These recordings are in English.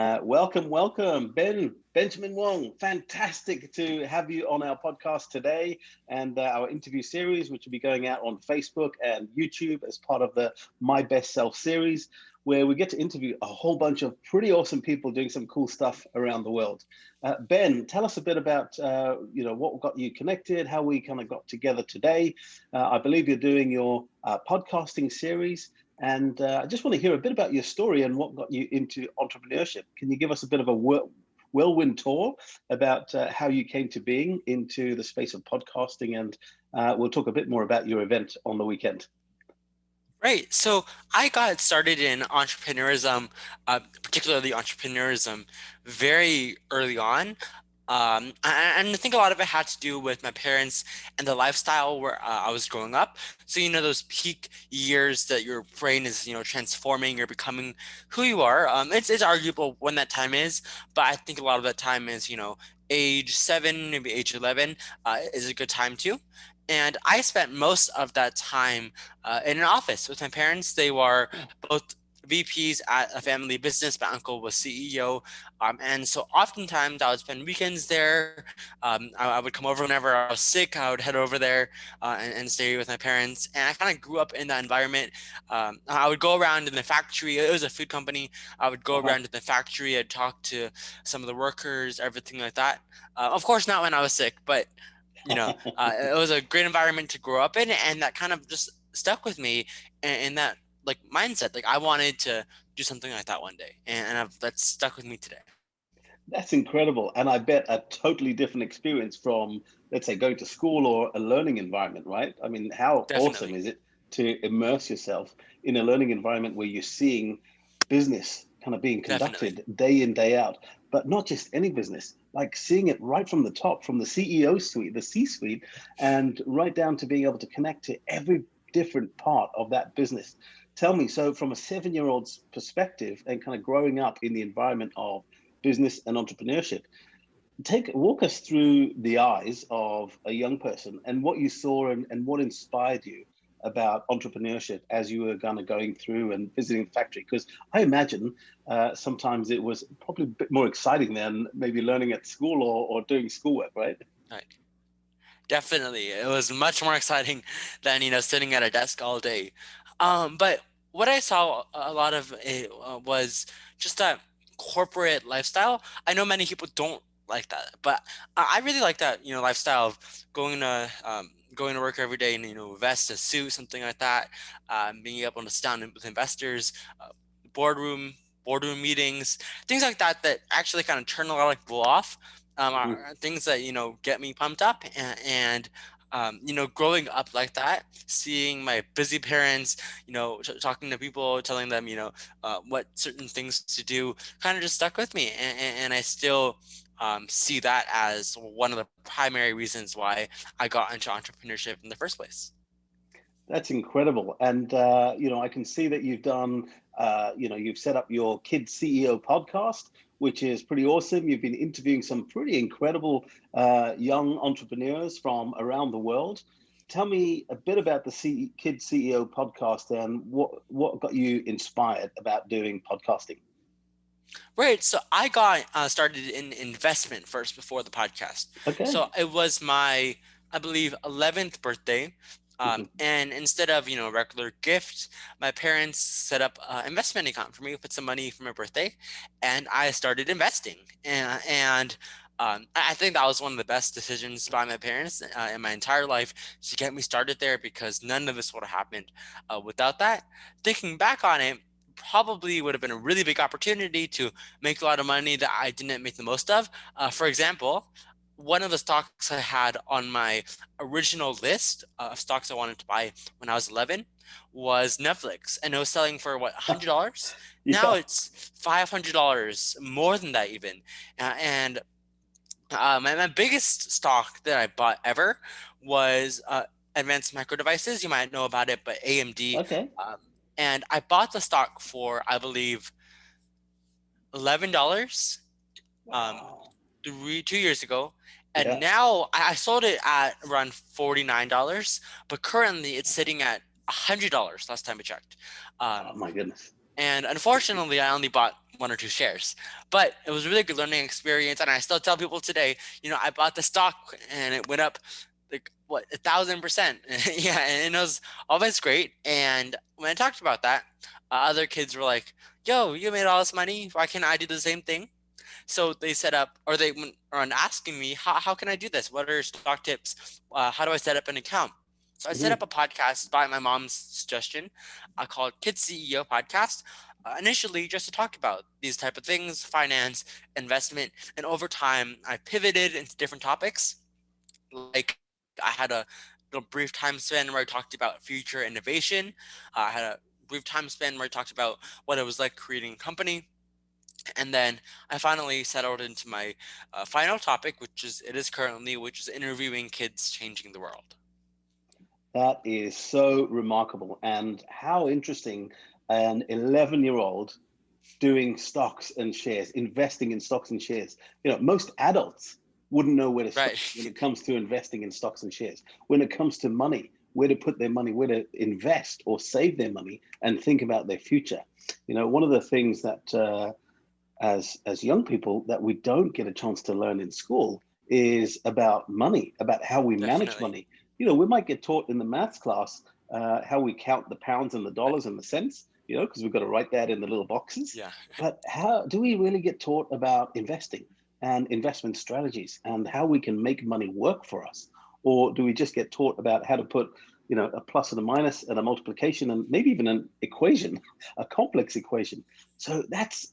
Welcome, Benjamin Wong. Fantastic to have you on our podcast today and our interview series, which will be going out on Facebook and YouTube as part of the My Best Self series, where we get to interview a whole bunch of pretty awesome people doing some cool stuff around the world. Ben, tell us a bit about what got you connected, how we kind of got together today. I believe you're doing your podcasting series. And I just want to hear a bit about your story and what got you into entrepreneurship. Can you give us a bit of a whirlwind tour about how you came to being into the space of podcasting? And we'll talk a bit more about your event on the weekend. Right. So I got started in entrepreneurism, particularly entrepreneurism, very early on. And I think a lot of it had to do with my parents and the lifestyle where I was growing up. So, those peak years that your brain is, transforming, you're becoming who you are. It's arguable when that time is, but I think a lot of that time is, age 7, maybe age 11 is a good time too. And I spent most of that time in an office with my parents. They were both VPs at a family business. My uncle was CEO. And so oftentimes I would spend weekends there. I would come over whenever I was sick. I would head over there and stay with my parents. And I kind of grew up in that environment. I would go around in the factory. It was a food company. I would go around in the factory. I'd talk to some of the workers, everything like that. Of course, not when I was sick, but it was a great environment to grow up in, and that kind of just stuck with me in that mindset. Like I wanted to do something like that one day, and that's stuck with me today. That's incredible. And I bet a totally different experience from, let's say, going to school or a learning environment, right? I mean, how awesome Definitely. is it to immerse yourself in a learning environment where you're seeing business kind of being Definitely. conducted day in, day out, but not just any business, like seeing it right from the top, from the CEO suite, the C-suite, and right down to being able to connect to every different part of that business. Tell me, so from a 7-year-old's perspective and kind of growing up in the environment of business and entrepreneurship, walk us through the eyes of a young person and what you saw and what inspired you about entrepreneurship as you were kind of going through and visiting the factory, because I imagine sometimes it was probably a bit more exciting than maybe learning at school or doing schoolwork, right? Right. Definitely. It was much more exciting than, sitting at a desk all day. But what I saw a lot of it was just that corporate lifestyle. I know many people don't like that, but I really like that, lifestyle of going to work every day and, vest a suit, something like that, being able to sit down with investors, boardroom, boardroom meetings, things like that, that actually kind of turn a lot of people off. Are things that get me pumped up, and growing up like that, seeing my busy parents, talking to people, telling them what certain things to do, kind of just stuck with me, and I still see that as one of the primary reasons why I got into entrepreneurship in the first place. That's incredible. And, I can see that you've done, you've set up your Kids CEO podcast, which is pretty awesome. You've been interviewing some pretty incredible young entrepreneurs from around the world. Tell me a bit about the Kids CEO podcast and what got you inspired about doing podcasting. Right. So I got started in investment first before the podcast. Okay. So it was my, I believe, 11th birthday. And instead of, a regular gift, my parents set up an investment account for me, put some money for my birthday, and I started investing. And I think that was one of the best decisions by my parents in my entire life to get me started there, because none of this would have happened without that. Thinking back on it, probably would have been a really big opportunity to make a lot of money that I didn't make the most of. For example, one of the stocks I had on my original list of stocks I wanted to buy when I was 11 was Netflix, and it was selling for what, $100? Now Yeah. it's $500, more than that even. And my biggest stock that I bought ever was Advanced Micro Devices. You might know about it, but AMD. Okay. Um, and I bought the stock for, I believe, $11 um, Wow. 2 years ago. And Yeah. now I sold it at around $49, but currently it's sitting at $100 last time I checked. Oh Um, my goodness. And unfortunately, I only bought 1 or 2 shares, but it was a really good learning experience. And I still tell people today, I bought the stock and it went up like what 1,000%. Yeah, and it was always great. And when I talked about that, other kids were like, "Yo, you made all this money. Why can't I do the same thing?" So they set up, or they went on asking me, how can I do this? What are stock tips? How do I set up an account? So I set up a Mhm. podcast by my mom's suggestion called Kids CEO Podcast. Initially, just to talk about these type of things, finance, investment, and over time, I pivoted into different topics. Like I had a little brief time span where I talked about future innovation. I had a brief time span where I talked about what it was like creating a company, and then I finally settled into my final topic, which is currently, which is interviewing kids changing the world. That is so remarkable. And how interesting an 11-year-old doing stocks and shares, investing in stocks and shares. Most adults wouldn't know where to start Right. when it comes to investing in stocks and shares. When it comes to money, where to put their money, where to invest or save their money and think about their future. One of the things that as young people that we don't get a chance to learn in school is about money, about how we manage Definitely. money. We might get taught in the maths class how we count the pounds and the Right. dollars and the cents, because we've got to write that in the little boxes. Yeah. But how do we really get taught about investing and investment strategies and how we can make money work for us? Or do we just get taught about how to put, a plus and a minus and a multiplication and maybe even an equation, a complex equation? So that's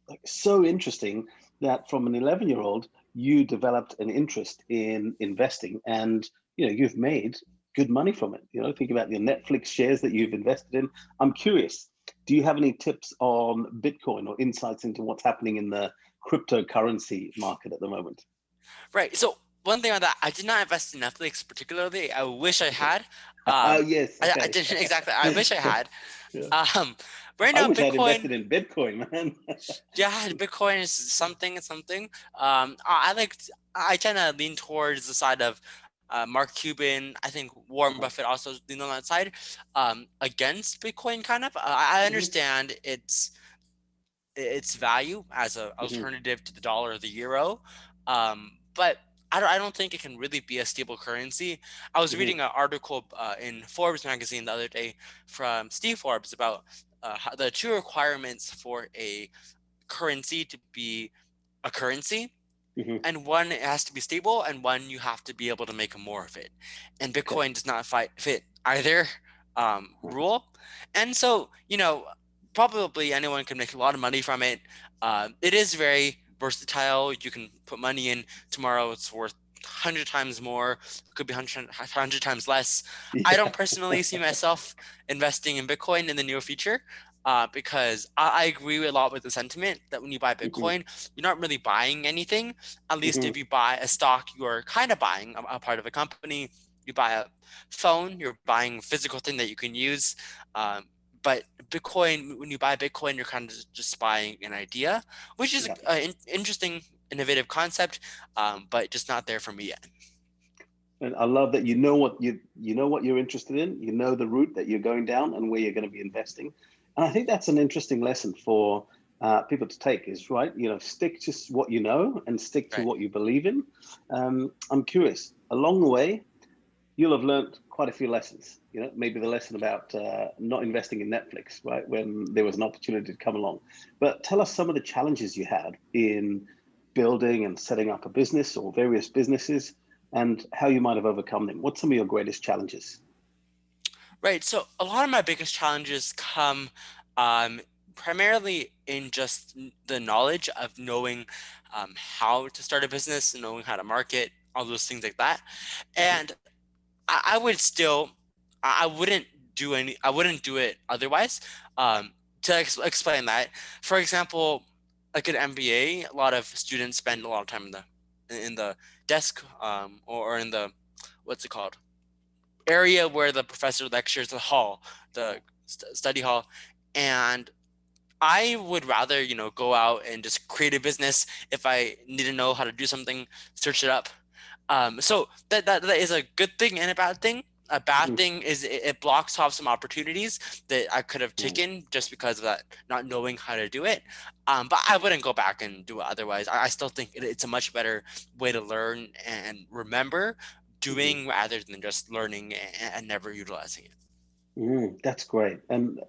like so interesting that from an 11-year-old you developed an interest in investing, and you've made good money from it. Think about your Netflix shares that you've invested in. I'm curious, do you have any tips on Bitcoin or insights into what's happening in the cryptocurrency market at the moment? Right. So one thing on that, I did not invest in Netflix particularly. I wish I Okay. had. Oh yes, I okay. didn't exactly. I wish I had. Yeah. Um, right I now, wish I'd Bitcoin. invested in Bitcoin, man. Yeah, Bitcoin is something. It's something. I tend to lean towards the side of Mark Cuban. I think Warren Uh-huh. Buffett also leaned on that side against Bitcoin. Kind of. I Mhm, understand its value as an mhm, alternative to the dollar or the euro, but I don't think it can really be a stable currency. I was mhm, reading an article in Forbes magazine the other day from Steve Forbes about the 2 requirements for a currency to be a currency, mhm. and one, it has to be stable, and one, you have to be able to make more of it, and Okay. Bitcoin does not fit either rule. And so probably anyone can make a lot of money from it. It is very versatile. You can put money in tomorrow, it's worth 100 times more, it could be 100 times less. I don't Yeah. personally see myself investing in Bitcoin in the near future, because I agree a lot with the sentiment that when you buy Mhm, Bitcoin, you're not really buying anything. At least if mhm. you buy a stock, you're kind of buying a part of a company. You buy a phone, you're buying a physical thing that you can use. Um, but Bitcoin, when you buy Bitcoin, you're kind of just buying an idea, which is Yeah. an interesting, innovative concept, but just not there for me yet. And I love that you know what you're interested in, the route that you're going down and where you're going to be investing. And I think that's an interesting lesson for people to take is right, stick to what you know and stick to Right. what you believe in. I'm curious, along the way, you'll have learned quite a few lessons, maybe the lesson about not investing in Netflix, right, when there was an opportunity to come along. But tell us some of the challenges you had in building and setting up a business or various businesses and how you might have overcome them. What's some of your greatest challenges? Right. So a lot of my biggest challenges come um, primarily in just the knowledge of knowing how to start a business and knowing how to market, all those things like that. Mhm, And I would still, I wouldn't I wouldn't do it otherwise. Um, to explain that, for example, like an MBA, a lot of students spend a lot of time in the desk, or in the, what's it called, area where the professor lectures, the hall, uh-huh. the study hall. And I would rather, go out and just create a business. If I need to know how to do something, search it up. So that is a good thing and a bad thing. A bad Mm, thing is it blocks off some opportunities that I could have mm, taken just because of that not knowing how to do it. But I wouldn't go back and do it otherwise. I still think it's a much better way to learn and remember mhm. doing rather than just learning and never utilizing it. That's great. And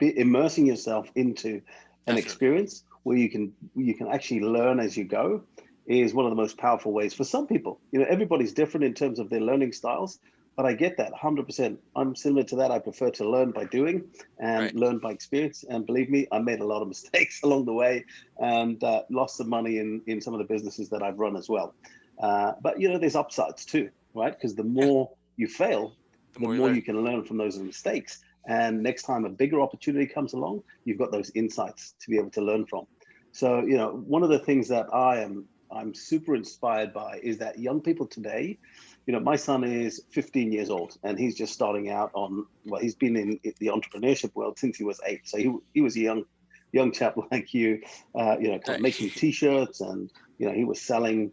immersing yourself into an Definitely. experience where you can actually learn as you go is one of the most powerful ways for some people. Everybody's different in terms of their learning styles, but I get that 100%. I'm similar to that. I prefer to learn by doing and Right. learn by experience. And believe me, I made a lot of mistakes along the way and lost some money in some of the businesses that I've run as well. But there's upsides too, right? Because the Yeah. more you fail, The the more you more learn. you can learn from those mistakes. And next time a bigger opportunity comes along, you've got those insights to be able to learn from. So, one of the things that I'm super inspired by is that young people today, my son is 15 years old and he's just starting out well, he's been in the entrepreneurship world since he was 8. So he was a young chap like you, kind of Right. making t-shirts and, he was selling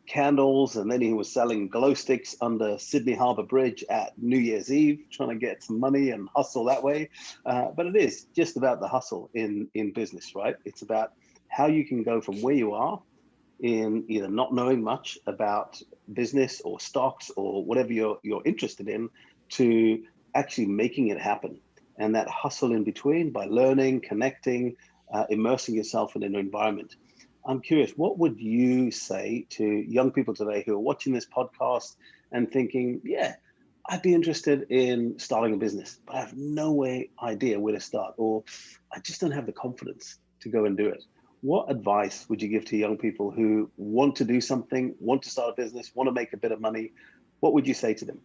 candles, and then he was selling glow sticks under Sydney Harbour Bridge at New Year's Eve, trying to get some money and hustle that way. But it is just about the hustle in business, right? It's about how you can go from where you are in either not knowing much about business or stocks or whatever you're interested in to actually making it happen. And that hustle in between by learning, connecting, immersing yourself in an environment. I'm curious, what would you say to young people today who are watching this podcast and thinking, yeah, I'd be interested in starting a business, but I have idea where to start, or I just don't have the confidence to go and do it. What advice would you give to young people who want to do something, want to start a business, want to make a bit of money? What would you say to them?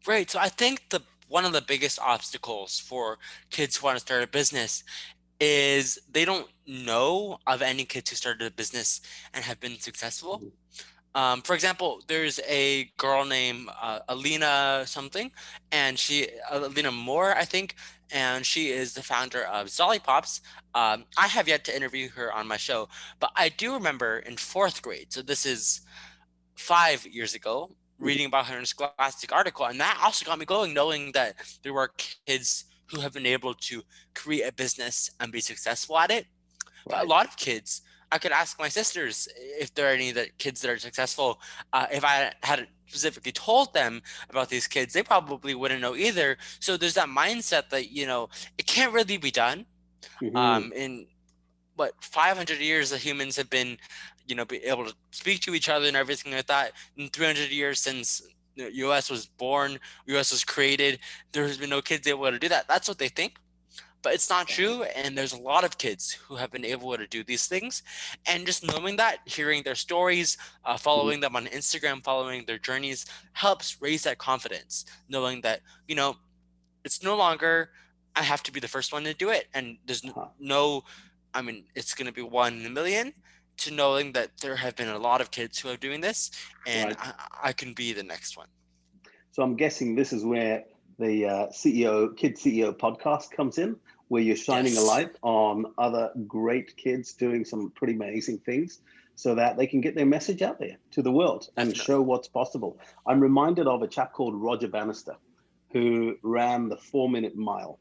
Right. So I think the one of the biggest obstacles for kids who want to start a business is they don't know of any kids who started a business and have been successful. Mhm. For example, there's a girl named Alina something, and Alina Moore, I think, and she is the founder of Zollipops. I have yet to interview her on my show, but I do remember in fourth grade, so this is 5 years ago, reading about her in a Scholastic article, and that also got me going, knowing that there were kids who have been able to create a business and be successful at it. But a Right. lot of kids, I could ask my sisters if there are any kids that are successful. If I had specifically told them about these kids, they probably wouldn't know either. So there's that mindset that it can't really be done. Hmm. In what 500 years the humans have been, be able to speak to each other and everything like that. In 300 years since the U.S. was born, U.S. was created, there has been no kids able to do that. That's what they think, but it's not Right. true. And there's a lot of kids who have been able to do these things. And just knowing that, hearing their stories, Mhm. following them on Instagram, following their journeys helps raise that confidence, knowing that, you know, it's no longer, I have to be the first one to do it. And there's Uh-huh. no, I mean, it's going to be 1 in a million, to knowing that there have been a lot of kids who are doing this and Right. I can be the next one. So I'm guessing this is where the Kid CEO podcast comes in, where you're shining a Yes, light on other great kids doing some pretty amazing things so that they can get their message out there to the world and show definitely. what's possible. I'm reminded of a chap called Roger Bannister who ran the 4 minute mile.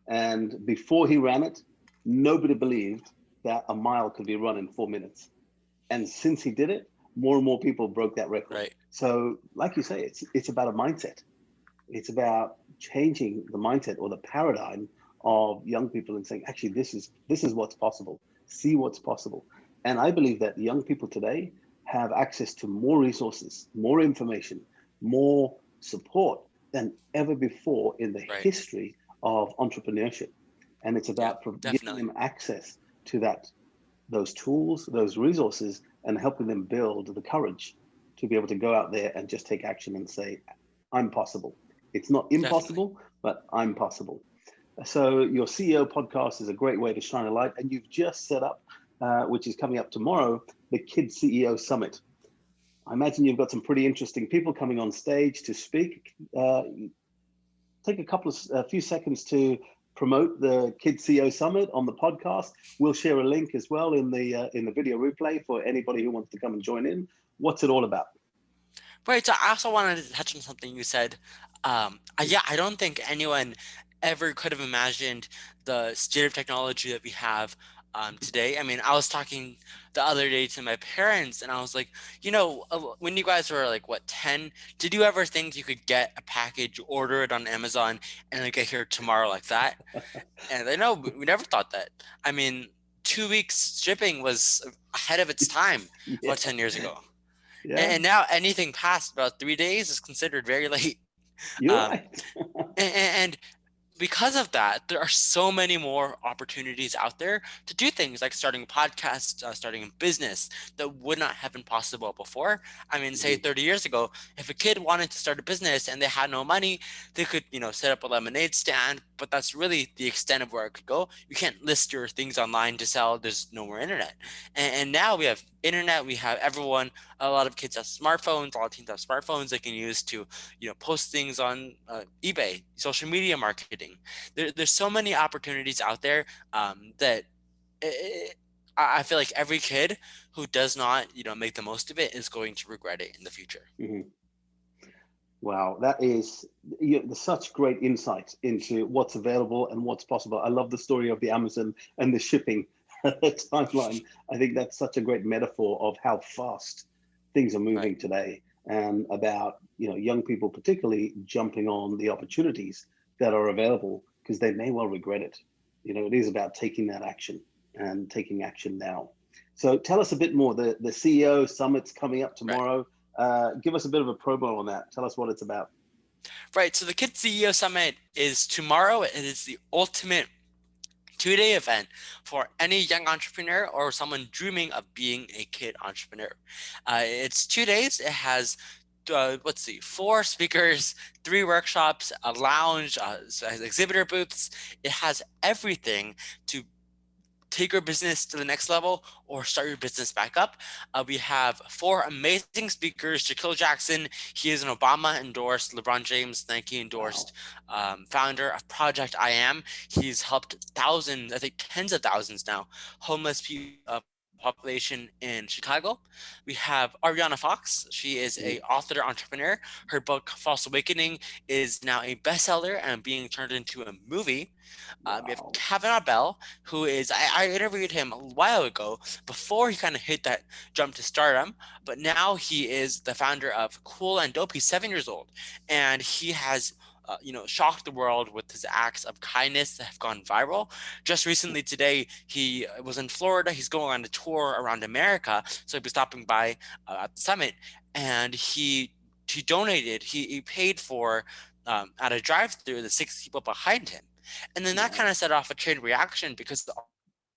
And before he ran it, nobody believed that a mile could be run in 4 minutes. And since he did it, more and more people broke that record. Right. So, like you say, it's about a mindset. It's about changing the mindset or the paradigm of young people and saying, actually, this is what's possible. See what's possible. And I believe that young people today have access to more resources, more information, more support than ever before in the Right. history of entrepreneurship. And it's Yep. about giving Definitely. them access to those tools, those resources, and helping them build the courage to be able to go out there and just take action and say, I'm possible. It's not Definitely. impossible, but I'm possible. So your CEO podcast is a great way to shine a light. And you've just set up, which is coming up tomorrow, the Kid CEO Summit. I imagine you've got some pretty interesting people coming on stage to speak. Take a few seconds to promote the Kids CEO Summit on the podcast. We'll share a link as well in the video replay for anybody who wants to come and join in. What's it all about? Right. So I also wanted to touch on something you said. Yeah, I don't think anyone ever could have imagined the state of technology that we have today. I mean, I was talking the other day to my parents, and I was like, when you guys were like, what, 10, did you ever think you could get a package, order it on Amazon, and like get here tomorrow like that? And they know we never thought that. I mean, 2 weeks shipping was ahead of its time Yeah, about 10 years ago. yeah, And now anything past about 3 days is considered very late. you're Um, right. and because of that, there are so many more opportunities out there to do things like starting a podcast, starting a business that would not have been possible before. I mean, say Mhm. 30 years ago, if a kid wanted to start a business and they had no money, they could, set up a lemonade stand, but that's really the extent of where it could go. You can't list your things online to sell. There's no more internet. And now we have internet, we have everyone, a lot of kids have smartphones, a lot of teens have smartphones they can use to post things on eBay, social media marketing. There's so many opportunities out there that it, I feel like every kid who does not make the most of it is going to regret it in the future. Mhm. Wow, that is there's such great insight into what's available and what's possible. I love the story of the Amazon and the shipping timeline. I think that's such a great metaphor of how fast things are Right. moving today, and about young people particularly jumping on the opportunities that are available because they may well regret it. It is about taking that action and taking action now. So tell us a bit more. The CEO summit's coming up Right. tomorrow. Give us a bit of a promo on that. Tell us what it's about. Right. So the Kids CEO Summit is tomorrow. It is the ultimate 2-day event for any young entrepreneur or someone dreaming of being a kid entrepreneur. It's 2 days. It has let's see, 4 speakers, 3 workshops, a lounge, exhibitor booths. It has everything to take your business to the next level or start your business back up. We have 4 amazing speakers. Shaquille Jackson, he is an Obama endorsed, LeBron James, Nike endorsed Wow. founder of Project I Am. He's helped thousands, I think tens of thousands now, homeless population in Chicago. We have Ariana Fox. She is a Mhm. author entrepreneur. Her book False Awakening is now a bestseller and being turned into a movie. We have Wow. Kavanaugh Bell, who is I interviewed him a while ago before he kind of hit that jump to stardom, but now he is the founder of Cool and Dope. He's 7 years old, and he has shocked the world with his acts of kindness that have gone viral. Just recently today, he was in Florida. He's going on a tour around America, so he'll be stopping by at the summit, and he donated. He paid for at a drive-through the 6 people behind him, and then that kind Wow. of set off a chain reaction because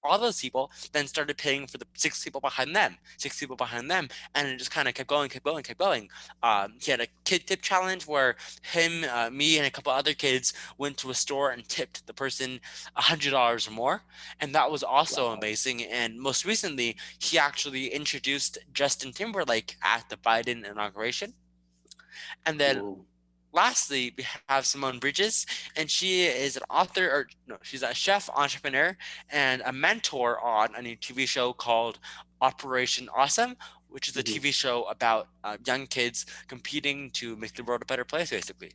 all those people then started paying for the 6 people behind them, and it just kind of kept going, kept going, kept going. He had a kid tip challenge where him, me, and a couple other kids went to a store and tipped the person $100 or more, and that was also Wow. amazing. And most recently, he actually introduced Justin Timberlake at the Biden inauguration. And then Whoa. lastly, we have Simone Bridges, and she is an author, or no, she's a chef entrepreneur and a mentor on a new TV show called Operation Awesome, which is a Mhm. TV show about young kids competing to make the world a better place, basically.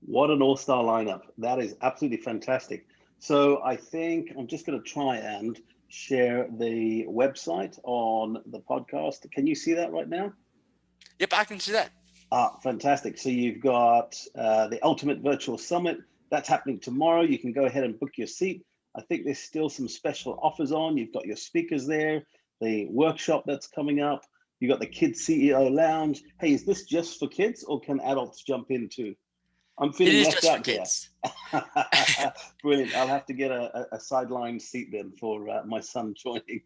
What an all-star lineup. That is absolutely fantastic. So I think I'm just going to try and share the website on the podcast. Can you see that right now? Yep, I can see that. Fantastic. So you've got the Ultimate Virtual Summit. That's happening tomorrow. You can go ahead and book your seat. I think there's still some special offers on. You've got your speakers there, the workshop that's coming up. You've got the Kids CEO Lounge. Hey, is this just for kids or can adults jump in too? I'm It feeling is left just for out here. kids. Brilliant. I'll have to get a sideline seat then for my son joining.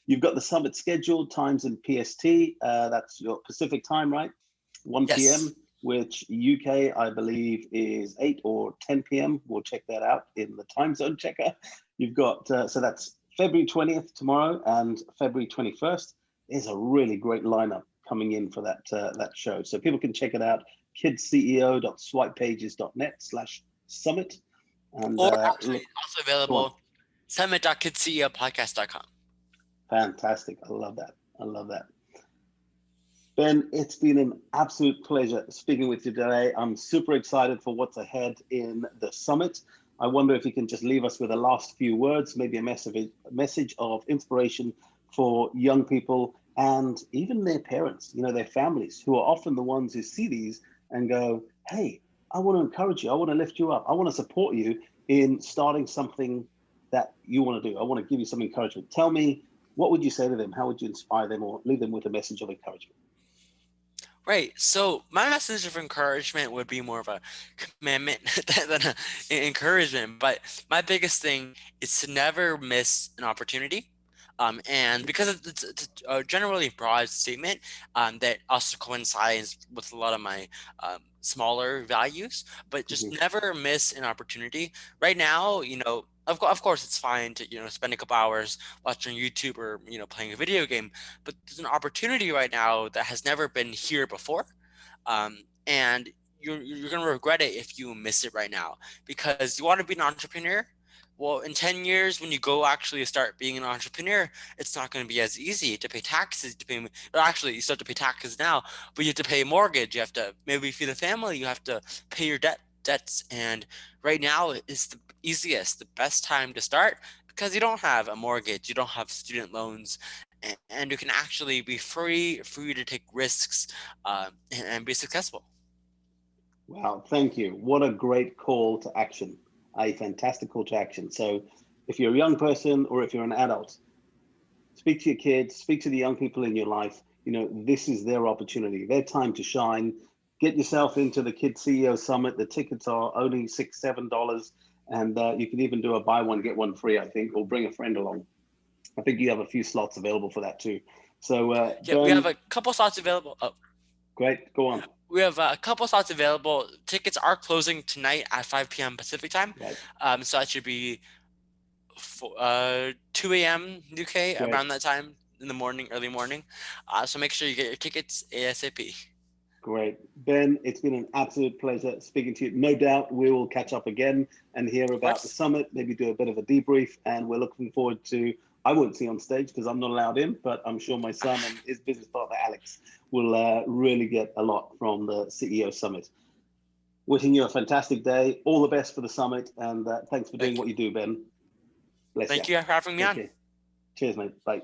You've got the summit scheduled, times in PST. That's your Pacific time, right? 1 p.m., Yes. which UK, I believe, is 8 or 10 p.m. We'll check that out in the time zone checker. You've got, so that's February 20th tomorrow and February 21st. There's a really great lineup coming in for that show. So people can check it out, kidsceo.swipepages.net/summit. And Or actually, look, also go on. available summit.kidsceopodcast.com. Fantastic. I love that. I love that. Ben, it's been an absolute pleasure speaking with you today. I'm super excited for what's ahead in the summit. I wonder if you can just leave us with a last few words, maybe a message of inspiration for young people and even their parents, their families, who are often the ones who see these and go, hey, I want to encourage you. I want to lift you up. I want to support you in starting something that you want to do. I want to give you some encouragement. Tell me, what would you say to them? How would you inspire them or leave them with a message of encouragement? Right. So my message of encouragement would be more of a commandment than an encouragement. But my biggest thing is to never miss an opportunity. And because it's a generally broad statement that also coincides with a lot of my smaller values, but just Mhm. never miss an opportunity. Right now, of course, it's fine to spend a couple hours watching YouTube or playing a video game, but there's an opportunity right now that has never been here before, and you're going to regret it if you miss it right now because you want to be an entrepreneur. Well, in 10 years, when you go actually start being an entrepreneur, it's not going to be as easy to pay taxes, or actually, you start to pay taxes now, but you have to pay a mortgage. You have to maybe feed a family. You have to pay your debts. And right now is the easiest, the best time to start because you don't have a mortgage, you don't have student loans, and you can actually be free to take risks and be successful. Wow, thank you. What a great call to action. A fantastic call to action. So, if you're a young person or if you're an adult, speak to your kids, speak to the young people in your life. This is their opportunity, their time to shine. Get yourself into the Kids CEO Summit. The tickets are only $6, $7, and you can even do a buy one, get one free, I think, or bring a friend along. I think you have a few slots available for that too. So, Yeah, we have Ben, a couple slots available. Oh, great, go on. we have a couple slots available. Tickets are closing tonight at 5 p.m. Pacific time. Right, So that should be 2 a.m. UK great. around that time in the morning, early morning. So make sure you get your tickets ASAP. Great. Ben, it's been an absolute pleasure speaking to you. No doubt we will catch up again and hear Of about the course. summit, maybe do a bit of a debrief. And we're looking forward to, I won't see on stage because I'm not allowed in, but I'm sure my son and his business partner, Alex, will really get a lot from the CEO Summit. Wishing you a fantastic day. All the best for the summit. And thanks for doing Thank what you. you do, Ben. Bless you. Thank you for having me Take on. care. Cheers, mate. Bye.